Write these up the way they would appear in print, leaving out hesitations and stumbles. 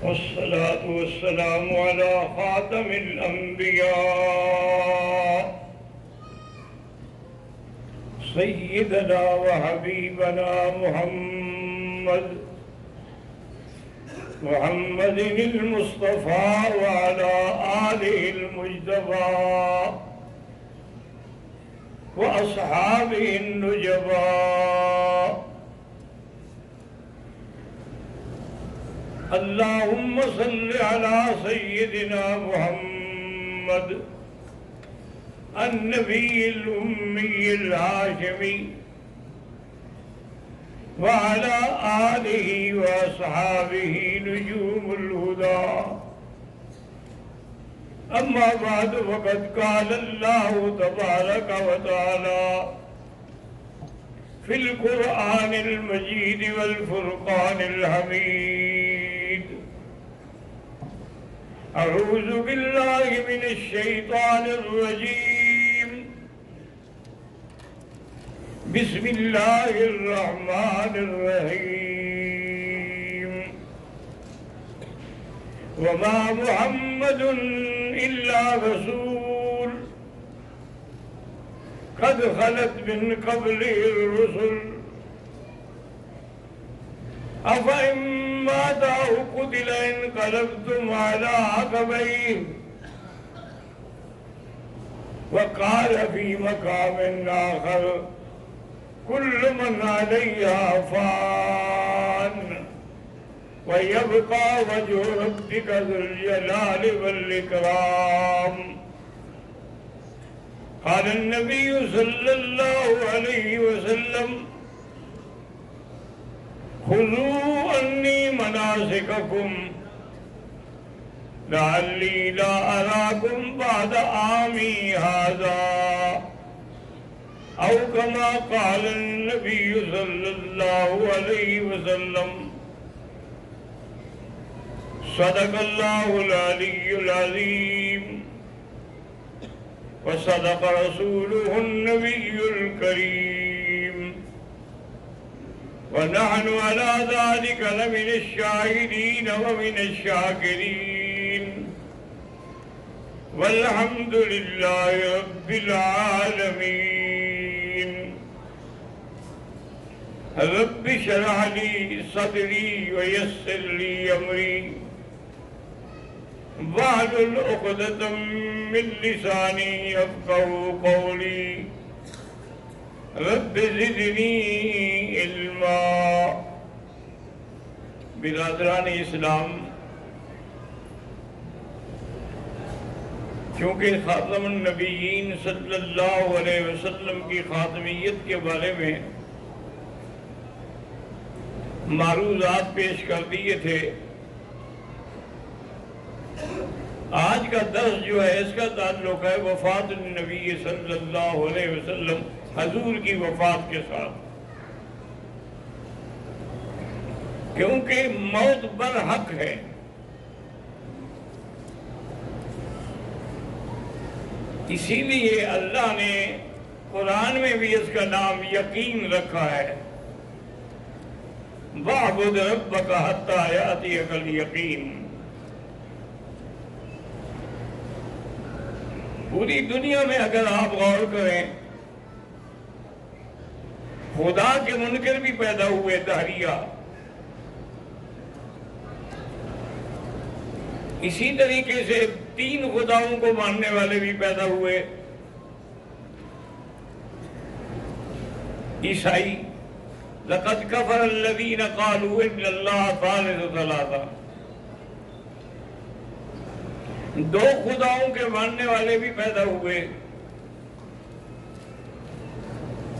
والصلاة والسلام على خاتم الأنبياء سيدنا وحبيبنا محمد المصطفى وعلى آله المجتبى وأصحابه النجبى. اللهم صل على سيدنا محمد النبي الأمي الهاشمي وعلى آله وأصحابه نجوم الهدى. أما بعد، فقد قال الله تبارك وتعالى في القرآن المجيد والفرقان الحميد: أعوذ بالله من الشيطان الرجيم، بسم الله الرحمن الرحيم. وما محمد إلا رسول قد خلت من قبله الرسل أفإن مات أو قتل انقلبتم على عقبيه. وقال في مقام آخر: كل من عليها فان ويبقى وجه ربك ذو الجلال والإكرام. قال النبي صلى الله عليه وسلم: خذوا عني مناسككم لعلی لا أراكم بعد عامی هذا، أو كما قال النبي صلى الله عليه وسلم. صدق الله العلي العظيم وصدق رسوله النبي الكريم، ونحن على ذلك لمن الشاهدين ومن الشاكرين، والحمد لله رب العالمين. رب اشرح لي صدري ويسر لي أمري واحلل عقدة من لساني يفقهوا قولي. رب زدنی علما. برادران اسلام، چونکہ خاتم النبیین صلی اللہ علیہ وسلم کی خاتمیت کے بارے میں معروضات پیش کر دیے تھے، آج کا درس جو ہے اس کا تعلق ہے وفات النبی صلی اللہ علیہ وسلم، حضور کی وفات کے ساتھ، کیونکہ موت برحق ہے۔ اسی لیے اللہ نے قرآن میں بھی اس کا نام یقین رکھا ہے: وَاعْبُدْ رَبَّكَ حَتَّى يَأْتِيَكَ الْيَقِينُ۔ پوری دنیا میں اگر آپ غور کریں، خدا کے منکر بھی پیدا ہوئے، دہریہ، اسی طریقے سے تین خداؤں کو ماننے والے بھی پیدا ہوئے، عیسائی، لَقَدْ كَفَرَ الَّذِينَ قَالُوا إِنَّ اللَّهَ ثَالِثُ ثَلَاثَةٍ، دو خداؤں کے ماننے والے بھی پیدا ہوئے،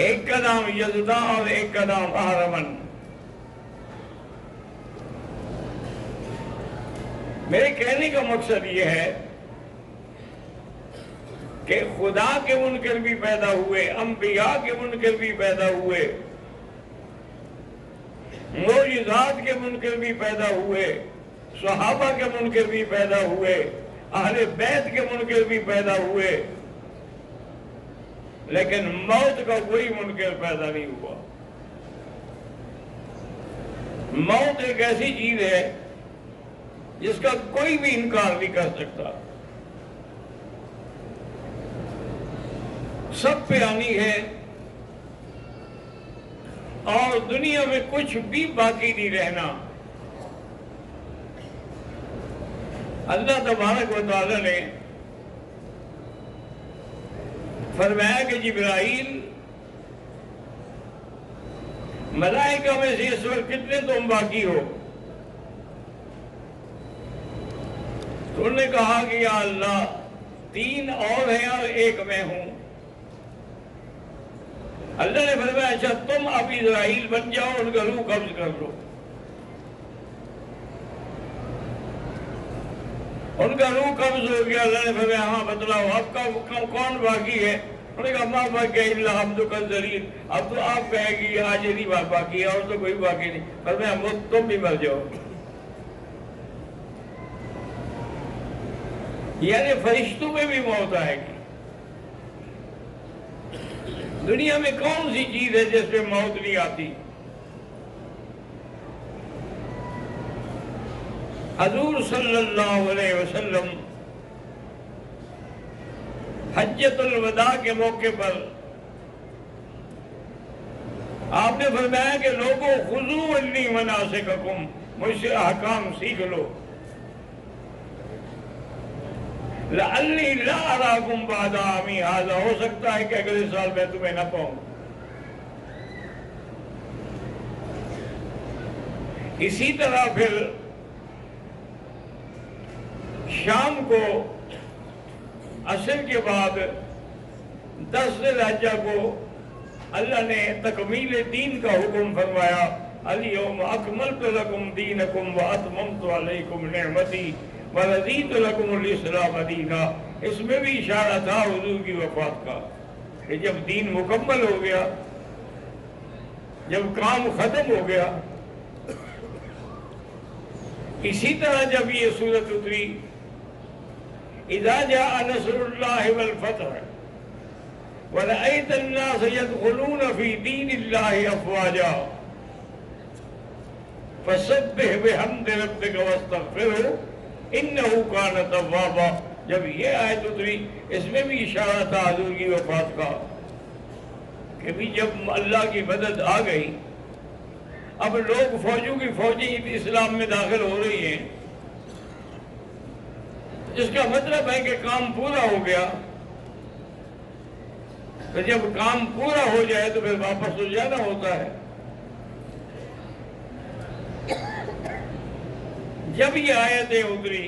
ایک کا نام یزدا اور ایک کا نام اہرمن۔ میرے کہنے کا مقصد یہ ہے کہ خدا کے منکر بھی پیدا ہوئے، انبیاء کے منکر بھی پیدا ہوئے، معجزات کے منکر بھی پیدا ہوئے، صحابہ کے منکر بھی پیدا ہوئے، اہل بیت کے منکر بھی پیدا ہوئے، لیکن موت کا کوئی منکر پیدا نہیں ہوا۔ موت ایک ایسی چیز ہے جس کا کوئی بھی انکار نہیں کر سکتا، سب پہ آنی ہے، اور دنیا میں کچھ بھی باقی نہیں رہنا۔ اللہ تبارک و تعالی نے فرمایا کہ جبرائیل، ملائکہ میں سے اس وقت کتنے تم باقی ہو؟ تو انہوں نے کہا کہ یا اللہ 3 اور ہیں اور 1 میں ہوں۔ اللہ نے فرمایا اچھا تم اب اسرائیل بن جاؤ، ان کا روح قبض کر لو۔ ان کا روح قبض ہو گیا۔ اللہ نے فرمایا ہاں بتلاؤ اب کا کون باقی ہے؟ انہوں نے کہا ماں باقی ہے اللہ حمدک الذلیل، اب تو آپ کہے گی آج یہی بات باقی ہے اور تو کوئی باقی نہیں۔ فرمایا تم بھی مر جاؤ۔ یعنی فرشتوں میں بھی موت آئے گی۔ دنیا میں کون سی چیز ہے جس پہ موت نہیں آتی؟ حضور صلی اللہ علیہ وسلم حجۃ الوداع کے موقع پر آپ نے فرمایا کہ لوگوں خذوا عنی مناسککم، مجھ سے احکام سیکھ لو، لعلی لا اراکم بعد عامی ھذا، ہو سکتا ہے کہ اگلے سال میں تمہیں نہ پاؤں۔ اسی طرح پھر شام کو عصر کے بعد 10 ذی الحجہ کو اللہ نے تکمیل دین کا حکم فرمایا، الیوم اکملت لکم دینکم واتممت علیکم نعمتی ورضیت لکم الاسلام دینا۔ اس میں بھی اشارہ تھا حضور کی وفات کا کہ جب دین مکمل ہو گیا، جب کام ختم ہو گیا۔ اسی طرح جب یہ سورت اتری اذا جاء نصر اللہ والفتح ورأیت الناس يدخلون فی دین اللہ افواجا فسبح بحمد ربک واستغفرہ انہو کان توابا، جب یہ آیت اتری اس میں بھی اشارہ تھا حضور کی وفات کا کہ بھی جب اللہ کی مدد آ گئی، اب لوگ فوجوں کی فوجیں اسلام میں داخل ہو رہی ہیں، جس کا مطلب ہے کہ کام پورا ہو گیا۔ تو جب کام پورا ہو جائے تو پھر واپس ہو جانا ہوتا ہے۔ جب یہ آیتیں اتری،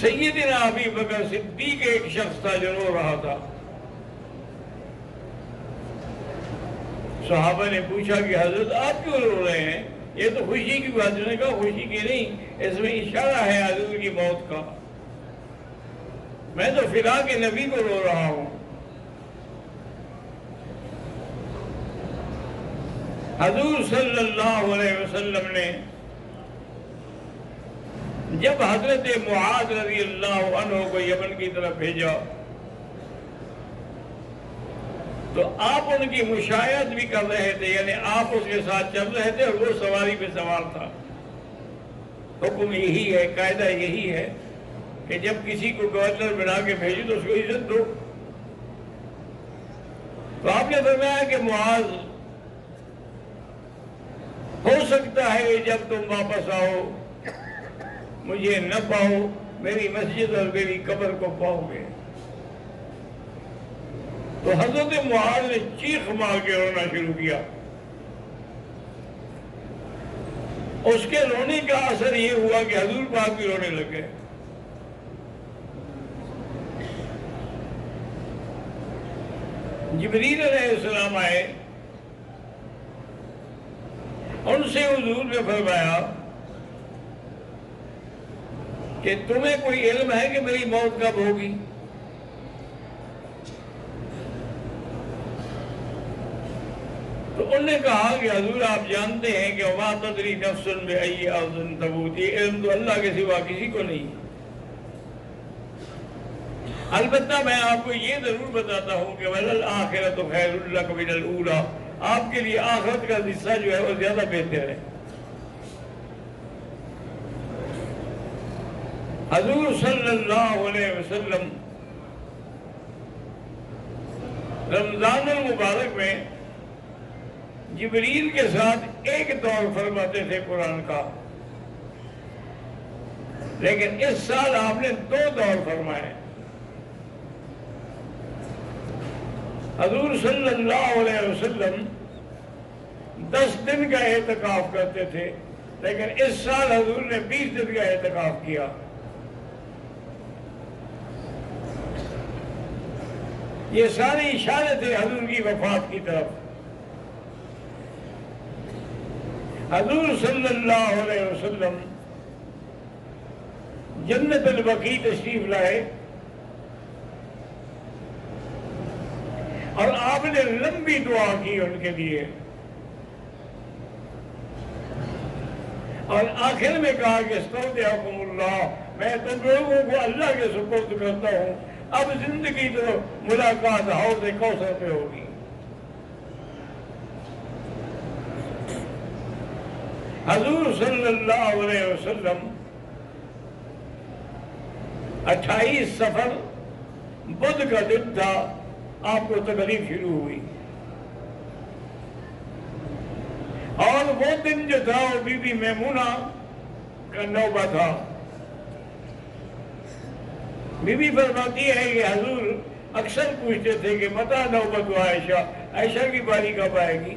سیدنا ابی بکر صدیق ایک شخص تھا جو رو رہا تھا۔ صحابہ نے پوچھا کہ حضرت آپ کیوں رو رہے ہیں؟ یہ تو خوشی کی بات۔ انہوں نے کہا خوشی کی نہیں، اس میں اشارہ ہے حضور کی موت کا، میں تو فراق نبی کو رو رہا ہوں۔ حضور صلی اللہ علیہ وسلم نے جب حضرت معاذ رضی اللہ عنہ کو یمن کی طرف بھیجا تو آپ ان کی مشایعت بھی کر رہے تھے، یعنی آپ اس کے ساتھ چل رہے تھے اور وہ سواری پہ سوار تھا۔ حکم یہی ہے، قاعدہ یہی ہے کہ جب کسی کو گورنر بنا کے بھیجو تو اس کو عزت دو۔ تو آپ نے فرمایا کہ معاذ، ہو سکتا ہے کہ جب تم واپس آؤ مجھے نہ پاؤ، میری مسجد اور میری قبر کو پاؤ گے۔ تو حضرت معاذ نے چیخ مار کے رونا شروع کیا۔ اس کے رونے کا اثر یہ ہوا کہ حضور پاک بھی رونے لگے۔ جبریل علیہ السلام آئے، ان سے حضور نے فرمایا کہ تمہیں کوئی علم ہے کہ میری موت کب ہوگی؟ تو انہوں نے کہا کہ حضور آپ جانتے ہیں کہ وَمَا تَدْرِي نَفْسٌ بِأَيِّ أَرْضٍ تَمُوتُ، یہ علم تو اللہ کے سوا کسی کو نہیں۔ البتہ میں آپ کو یہ ضرور بتاتا ہوں کہ وَلَلْآخِرَةُ خَيْرٌ لَكَ مِنَ الْأُولَىٰ، آپ کے لیے آخرت کا حصہ جو ہے وہ زیادہ بہتر ہے۔ حضور صلی اللہ علیہ وسلم رمضان المبارک میں جبریل کے ساتھ ایک دور فرماتے تھے قرآن کا، لیکن اس سال آپ نے 2 دور فرمائے۔ حضور صلی اللہ علیہ وسلم 10 دن کا اعتکاف کرتے تھے، لیکن اس سال حضور نے 20 دن کا اعتکاف کیا۔ یہ سارے اشارے تھے حضور کی وفات کی طرف۔ حضور صلی اللہ علیہ وسلم جنت البقیع تشریف لائے اور آپ نے لمبی دعا کی ان کے لیے، اور آخر میں کہا کہ استودعکم اللہ، میں تم لوگوں کو اللہ کے سپرد کرتا ہوں، اب زندگی تو ملاقات حوض کوثر پہ ہوگی۔ حضور صلی اللہ علیہ وسلم 28 صفر بدھ کا دن تھا، آپ کو تکلیف شروع ہوئی، اور وہ دن جو تھا وہ بی بی میمونہ کا نوبہ تھا۔ بی بی فرماتی ہے کہ حضور اکثر پوچھتے تھے کہ متى نوبت عائشہ، عائشہ کی باری کب آئے گی؟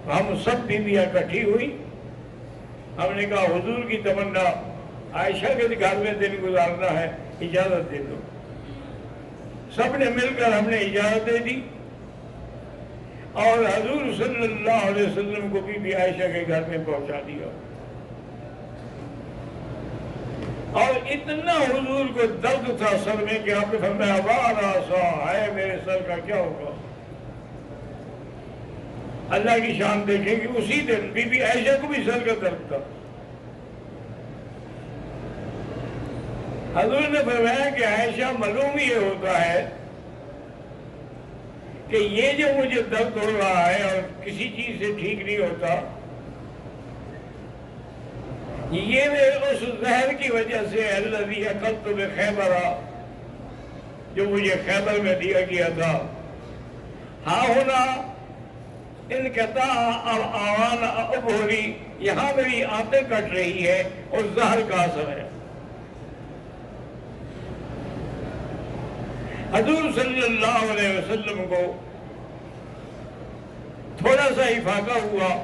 ہم سب بیویاں اکٹھی ہوئی، ہم نے کہا حضور کی تمنا عائشہ کے گھر میں دن گزارنا ہے، اجازت دے دو۔ سب نے مل کر ہم نے اجازت دے دی، اور حضور صلی اللہ علیہ وسلم کو بی بی عائشہ کے گھر میں پہنچا دیا۔ اور اتنا حضور کو درد تھا سر میں کہ آپ نے فرمایا واراسا، ہے میرے سر کا کیا ہوگا؟ اللہ کی شان دیکھیں کہ اسی دن بی بی عائشہ کو بھی سر کا درد تھا۔ حضور نے فرمایا کہ عائشہ معلوم یہ ہوتا ہے کہ یہ جو مجھے درد ہو رہا ہے اور کسی چیز سے ٹھیک نہیں ہوتا، یہ میں اس زہر کی وجہ سے الذی اکلت بخیبر، جو مجھے خیبر میں دیا گیا تھا، ہاں ہونا انقطاع آوان ابہری، یہاں میری آنتیں کٹ رہی ہے اور زہر کا اثر ہے۔ حضور صلی اللہ علیہ وسلم کو تھوڑا سا افاقہ ہوا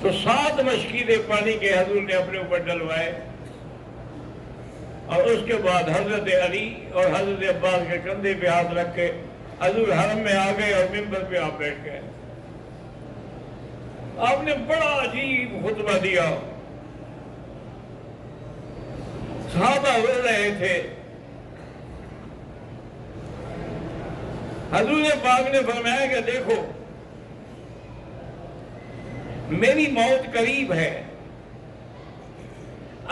تو 7 مشکیدے پانی کے حضور نے اپنے اوپر ڈلوائے، اور اس کے بعد حضرت علی اور حضرت عباس کے کندھے پہ ہاتھ رکھ کے حضور حرم میں آ گئے اور منبر پہ آپ بیٹھ گئے۔ آپ نے بڑا عجیب خطبہ دیا، صحابہ رو رہے تھے۔ حضور پاک نے فرمایا کہ دیکھو میری موت قریب ہے،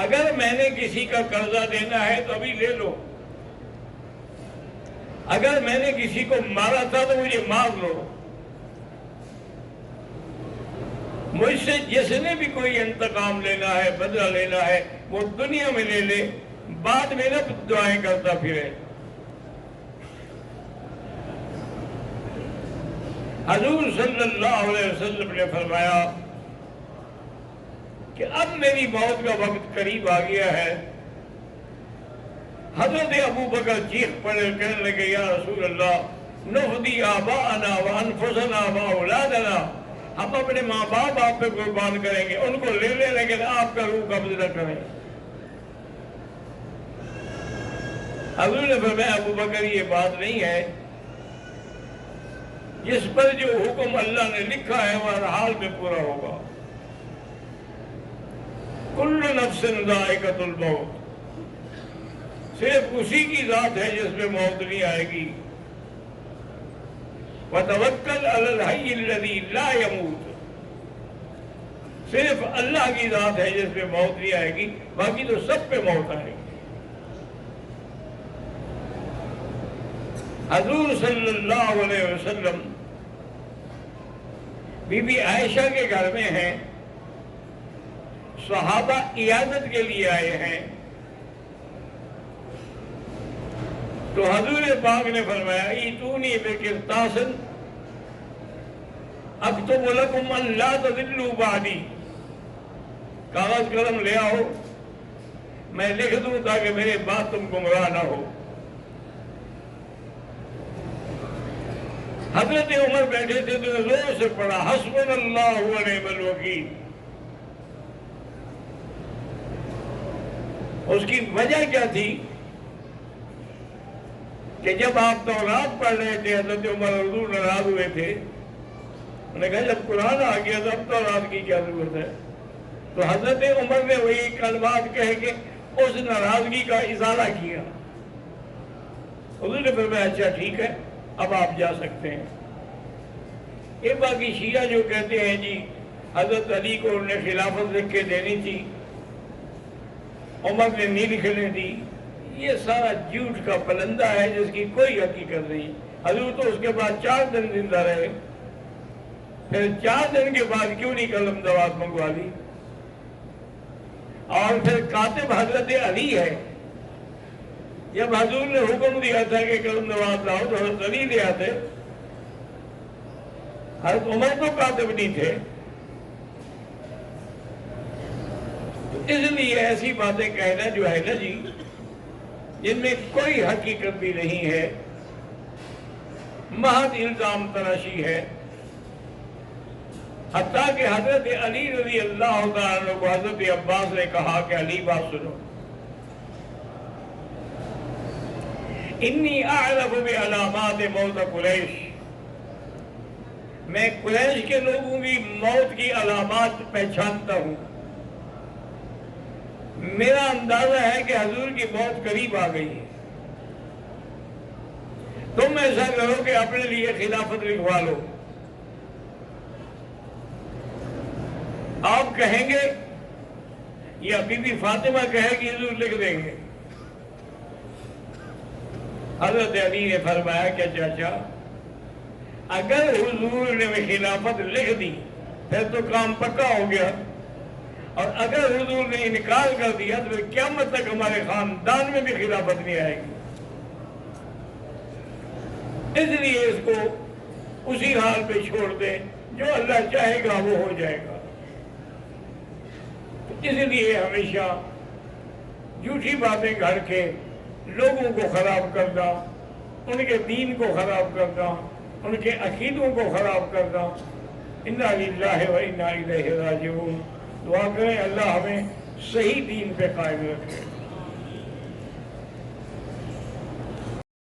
اگر میں نے کسی کا قرضہ دینا ہے تو ابھی لے لو، اگر میں نے کسی کو مارا تھا تو مجھے مار لو، مجھ سے جس نے بھی کوئی انتقام لینا ہے، بدلہ لینا ہے، وہ دنیا میں لے لے، بعد میں نہ دعائیں کرتا پھرے۔ حضور صلی اللہ علیہ وسلم نے فرمایا کہ اب میری موت کا وقت قریب آ گیا ہے۔ حضرت ابو بکر چیخ پڑے، کہنے لگے یا رسول اللہ نفدی آباءنا وانفسنا واولادنا، ہم اپنے ماں باپ آپ پہ قربان کریں گے، ان کو لے لیں، لیکن آپ کا روح قبض نہ کریں۔ حضور نے فرمایا ابو بکر یہ بات نہیں ہے، جس پر جو حکم اللہ نے لکھا ہے وہ ہر حال میں پورا ہوگا۔ کل نفس ذائقۃ الموت، صرف اسی کی ذات ہے جس میں موت نہیں آئے گی۔ وَتَوَكَّلْ عَلَى الْحَيِّ الَّذِي لَا يَمُوتُ، صرف اللہ کی ذات ہے جس میں موت نہیں آئے گی، باقی تو سب پہ موت آئے گی۔ حضور صلی اللہ علیہ وسلم بی بی عائشہ کے گھر میں ہیں، صحابہ عیادت کے لیے آئے ہیں، تو حضور پاک نے فرمایا ایتونی بقرطاس اکتب لکم ان لا تضلوا بعدی، کاغذ قلم لے آؤ، میں لکھ دوں تاکہ میرے بعد تم گمراہ نہ ہو۔ حضرت عمر بیٹھے تھے تو زور سے پڑھا حسبنا اللہ و نعم الوکیل۔ اس کی وجہ کیا تھی کہ جب آپ تورات پڑھ رہے تھے حضرت عمر حضور ناراض ہوئے تھے، انہوں نے کہا جب قرآن آ گیا تو اب تورات کی کیا ضرورت ہے؟ تو حضرت عمر نے وہی کلمات کہہ کے اس ناراضگی کا ازالہ کیا۔ حضور نے فرمایا اچھا ٹھیک ہے اب آپ جا سکتے ہیں۔ یہ باقی شیعہ جو کہتے ہیں جی حضرت علی کو انہوں نے خلافت لکھ کے دینی تھی، عمر نے نہیں لکھنے دی، یہ سارا جھوٹ کا پلندہ ہے جس کی کوئی حقیقت نہیں۔ حضور تو اس کے بعد 4 دن زندہ رہے، پھر 4 دن کے بعد کیوں نہیں قلم دوات منگوا لی؟ اور پھر کاتب حضرت علی ہے، جب حضور نے حکم دیا تھا کہ قلم دوات لاؤ تو حضرت علی لے آتے، حضرت عمر تو کاتب نہیں تھے۔ اس لیے ایسی باتیں کہنا جو ہے نا جی جن میں کوئی حقیقت بھی نہیں ہے، محض الزام تراشی ہے۔ حتیٰ کہ حضرت علی رضی اللہ تعالیٰ عنہ کو حضرت عباس نے کہا کہ علی بات سنو، انی اعرف بعلامات موت قریش، میں قریش کے لوگوں کی موت کی علامات پہچانتا ہوں، میرا اندازہ ہے کہ حضور کی موت قریب آ گئی ہے، تم ایسا کرو کہ اپنے لیے خلافت لکھوا لو۔ آپ کہیں گے یا بی بی فاطمہ کہے گی حضور لکھ دیں گے؟ حضرت علی نے فرمایا کہ چاچا اگر حضور نے خلافت لکھ دی پھر تو کام پکا ہو گیا، اور اگر حضور نے انکار کر دیا تو پھر قیامت تک ہمارے خاندان میں بھی خلافت نہیں آئے گی۔ اس لیے اس کو اسی حال پہ چھوڑ دیں، جو اللہ چاہے گا وہ ہو جائے گا۔ اس لیے ہمیشہ جھوٹی باتیں گھڑ کے لوگوں کو خراب کرنا، ان کے دین کو خراب کرنا، ان کے عقیدوں کو خراب کرنا، انا للہ و انا الیہ راجعون۔ دعا کریں اللہ ہمیں صحیح دین پہ قائم رکھے۔